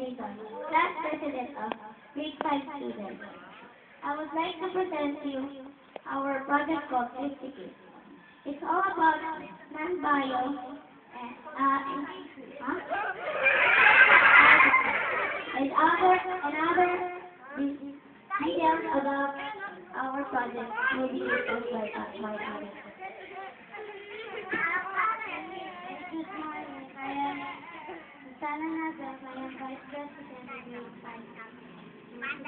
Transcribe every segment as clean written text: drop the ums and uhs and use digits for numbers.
Clayton, class president of grade 5 students. I would like to present to you our project called Triptych. It's all about non-bio and other details about our project will be discussed by my colleagues. Good morning. I am Sana Nazar. I am Vice President of Grade 5.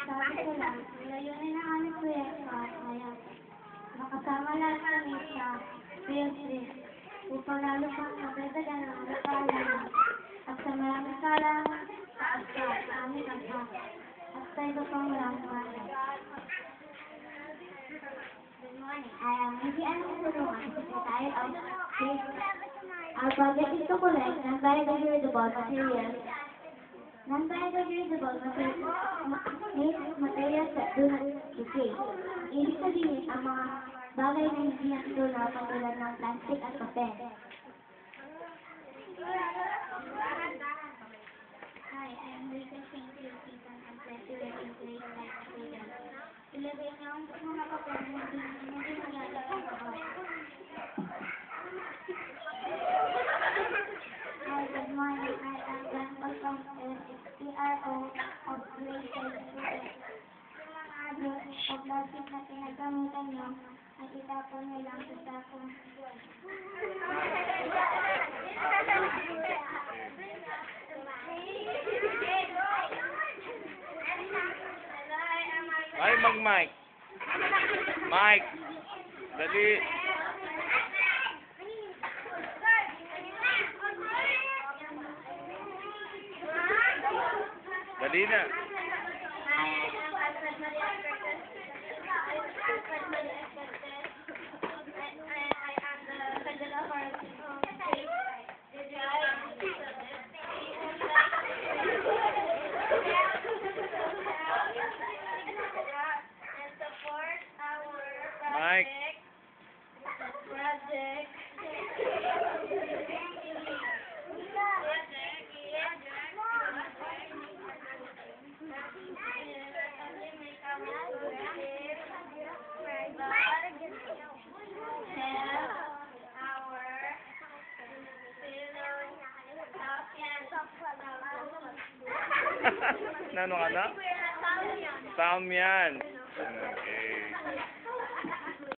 Sabi ko lang, layunin ng aming proyekto ay makasama lahat kami sa field trip upang lalo pang magdadagan ng aming kaalaman at sa maraming kaalaman sa aming bansa at sa iba pang maraming bagay. Good morning. I am Lizzie Anong Tulungan, Secretary of Grade 5. Our project is to collect non-biodegradable materials. Non-biodegradable materials that do not decay. Ibig sabihin ang mga bagay na hindi natutulog katulad ng plastic at papel. Hi, I am Rachel St. Peter. I'm president of Grade 5 students. Ilagay niyo ang mga papel na hindi magalit ang bawat. Hi, good morning. I am Blanca from PRO of Grade 5 students. Yung mga adult o plastic na pinagamitan nyo ay itapon nyo lang sa sako. Ay, mag-mic. Mike. Dali. Dali na. Mike. Nano ka na? Tam yan. Okay.